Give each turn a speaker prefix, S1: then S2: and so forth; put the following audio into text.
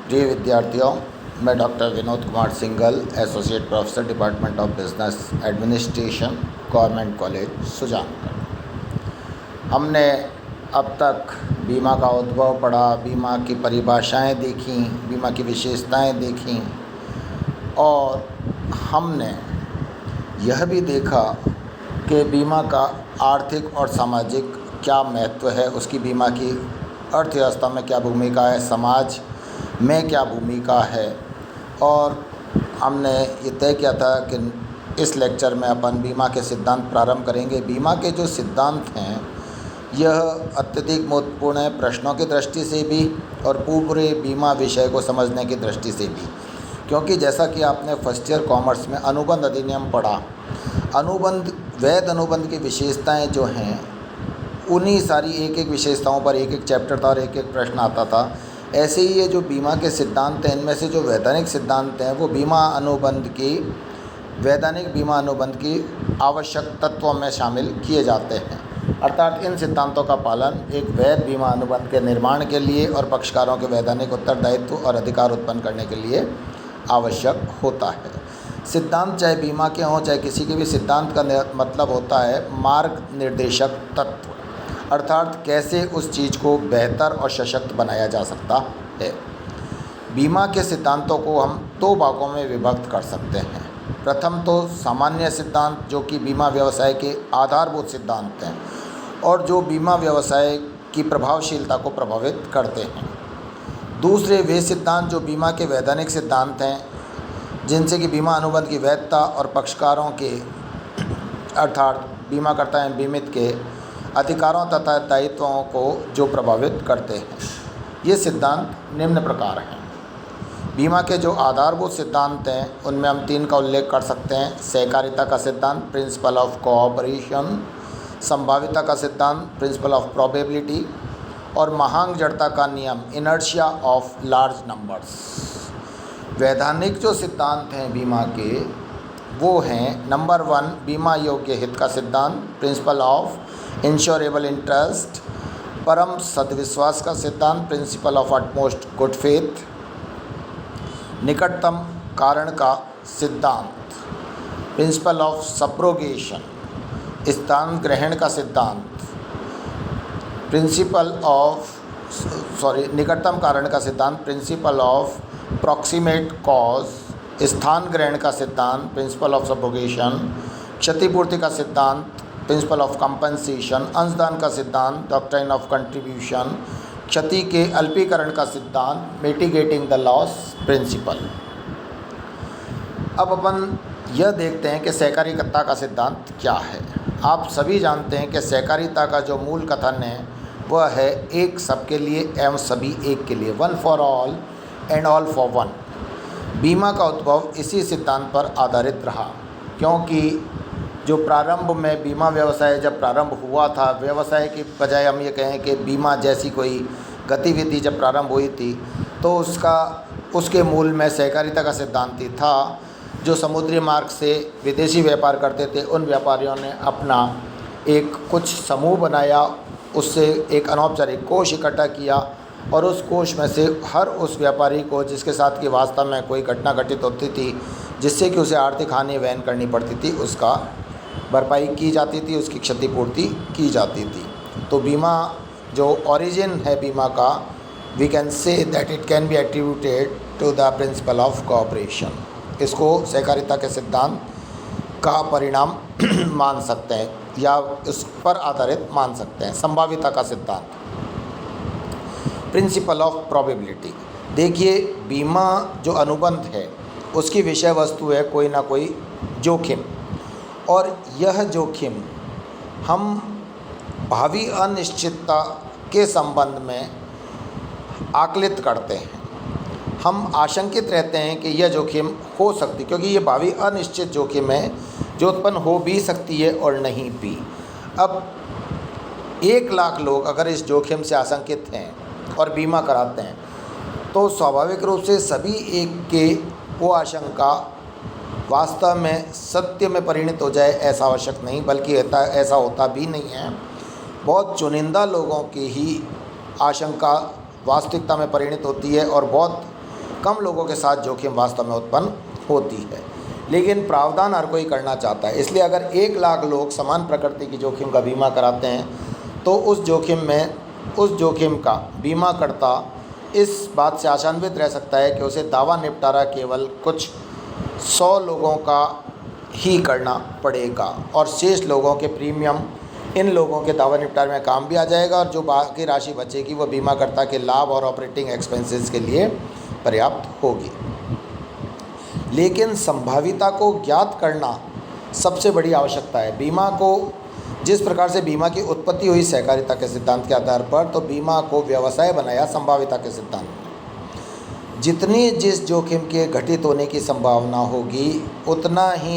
S1: प्रिय विद्यार्थियों, मैं doctor Vinod Kumar Singhal, associate professor, department of business administration, government college Sujangarh. हमने अब तक बीमा का उद्भव पढ़ा, बीमा की परिभाषाएं देखी, बीमा की विशेषताएं देखी और हमने यह भी देखा कि बीमा का आर्थिक और सामाजिक क्या महत्व है, उसकी बीमा की अर्थव्यवस्था में क्या भूमिका है, समाज में क्या भूमिका है। और हमने ये तय किया था कि इस लेक्चर में अपन बीमा के सिद्धांत प्रारंभ करेंगे। बीमा के जो सिद्धांत हैं यह अत्यधिक महत्वपूर्ण है, प्रश्नों की दृष्टि से भी और पूरे बीमा विषय को समझने की दृष्टि से भी, क्योंकि जैसा कि आपने फर्स्ट ईयर कॉमर्स में अनुबंध अधिनियम पढ़ा, अनुबंध वैध अनुबंध की विशेषताएं जो हैं उन्हीं सारी एक एक विशेषताओं पर एक एक चैप्टर था और एक एक प्रश्न आता था। ऐसे ही ये जो बीमा के सिद्धांत हैं, इनमें से जो वैधानिक सिद्धांत हैं वो वैधानिक बीमा अनुबंध की आवश्यक तत्वों में शामिल किए जाते हैं। अर्थात इन सिद्धांतों का पालन एक वैध बीमा अनुबंध के निर्माण के लिए और पक्षकारों के वैधानिक उत्तरदायित्व और अधिकार उत्पन्न करने के लिए आवश्यक होता है। सिद्धांत चाहे बीमा के हों चाहे किसी के भी, सिद्धांत का मतलब होता है मार्ग निर्देशक तत्व, अर्थात कैसे उस चीज़ को बेहतर और सशक्त बनाया जा सकता है। बीमा के सिद्धांतों को हम दो भागों में विभक्त कर सकते हैं। प्रथम तो सामान्य सिद्धांत जो कि बीमा व्यवसाय के आधारभूत सिद्धांत हैं और जो बीमा व्यवसाय की प्रभावशीलता को प्रभावित करते हैं। दूसरे वे सिद्धांत जो बीमा के वैधानिक सिद्धांत हैं, जिनसे कि बीमा अनुबंध की वैधता और पक्षकारों के अर्थात बीमाकर्ता एवं बीमित के अधिकारों तथा दायित्वों को जो प्रभावित करते हैं। ये सिद्धांत निम्न प्रकार हैं। बीमा के जो आधारभूत सिद्धांत हैं उनमें हम तीन का उल्लेख कर सकते हैं। सहकारिता का सिद्धांत, प्रिंसिपल ऑफ कोऑपरेशन, संभाव्यता का सिद्धांत, प्रिंसिपल ऑफ प्रोबेबिलिटी, और महांग जड़ता का नियम, इनर्शिया ऑफ लार्ज नंबर्स। वैधानिक जो सिद्धांत हैं बीमा के वो हैं, नंबर 1 बीमा योग्य हित का सिद्धांत, प्रिंसिपल ऑफ इंश्योरेबल इंटरेस्ट, परम सद्विश्वास का सिद्धांत, principle of utmost good faith, निकटतम कारण का सिद्धांत, प्रिंसिपल ऑफ सब्रोगेशन, स्थान ग्रहण का सिद्धांत, निकटतम कारण का सिद्धांत, प्रिंसिपल ऑफ प्रॉक्सिमेट कॉज, स्थान ग्रहण का सिद्धांत, प्रिंसिपल ऑफ सब्रोगेशन, क्षतिपूर्ति का सिद्धांत, प्रिंसिपल ऑफ कंपनसेशन, अंशदान का सिद्धांत, डॉक्ट्राइन ऑफ कंट्रीब्यूशन, क्षति के अल्पीकरण का सिद्धांत, मिटिगेटिंग द लॉस प्रिंसिपल। अब अपन यह देखते हैं कि सहकारिता का सिद्धांत क्या है। आप सभी जानते हैं कि सहकारिता का जो मूल कथन है वह है एक सबके लिए एवं सभी एक के लिए, one for all and all for one. बीमा का उद्भव इसी सिद्धांत पर आधारित रहा, क्योंकि जो प्रारंभ में बीमा व्यवसाय जब प्रारंभ हुआ था, व्यवसाय की बजाय हम ये कहें कि बीमा जैसी कोई गतिविधि जब प्रारंभ हुई थी, तो उसके मूल में सहकारिता का सिद्धांत ही था। जो समुद्री मार्ग से विदेशी व्यापार करते थे उन व्यापारियों ने अपना एक कुछ समूह बनाया, उससे एक अनौपचारिक कोष इकट्ठा किया और उस कोष में से हर उस व्यापारी को जिसके साथ की वास्तव में कोई घटना घटित होती थी जिससे कि उसे आर्थिक हानि वहन करनी पड़ती थी, उसका भरपाई की जाती थी, उसकी क्षतिपूर्ति की जाती थी। तो बीमा जो ओरिजिन है बीमा का, we can say that it can be attributed to the principle of cooperation. इसको सहकारिता के सिद्धांत का परिणाम मान सकते हैं या इस पर आधारित मान सकते हैं। संभाव्यता का सिद्धांत, प्रिंसिपल ऑफ प्रोबेबिलिटी। देखिए, बीमा जो अनुबंध है उसकी विषय वस्तु है कोई ना कोई जोखिम, और यह जोखिम हम भावी अनिश्चितता के संबंध में आकलित करते हैं। हम आशंकित रहते हैं कि यह जोखिम हो सकती, क्योंकि ये भावी अनिश्चित जोखिम है जो उत्पन्न हो भी सकती है और नहीं भी। अब 1 लाख लोग अगर इस जोखिम से आशंकित हैं और बीमा कराते हैं तो स्वाभाविक रूप से सभी एक के वो आशंका वास्तव में सत्य में परिणत हो जाए ऐसा आवश्यक नहीं, बल्कि ऐसा होता भी नहीं है। बहुत चुनिंदा लोगों की ही आशंका वास्तविकता में परिणत होती है और बहुत कम लोगों के साथ जोखिम वास्तव में उत्पन्न होती है। लेकिन प्रावधान हर कोई करना चाहता है, इसलिए अगर 1 लाख लोग समान प्रकृति की जोखिम का बीमा कराते हैं तो उस जोखिम का बीमाकर्ता इस बात से आशान्वित रह सकता है कि उसे दावा निपटारा केवल कुछ 100 लोगों का ही करना पड़ेगा और शेष लोगों के प्रीमियम इन लोगों के दावा निपटारे में काम भी आ जाएगा, और जो बाकी राशि बचेगी वह बीमाकर्ता के लाभ और ऑपरेटिंग एक्सपेंसेस के लिए पर्याप्त होगी। लेकिन संभाविता को ज्ञात करना सबसे बड़ी आवश्यकता है। बीमा को जिस प्रकार से बीमा की उत्पत्ति हुई सहकारिता के सिद्धांत के आधार पर, तो बीमा को व्यवसाय बनाया संभाविता के सिद्धांत में। जितनी जिस जोखिम के घटित होने की संभावना होगी उतना ही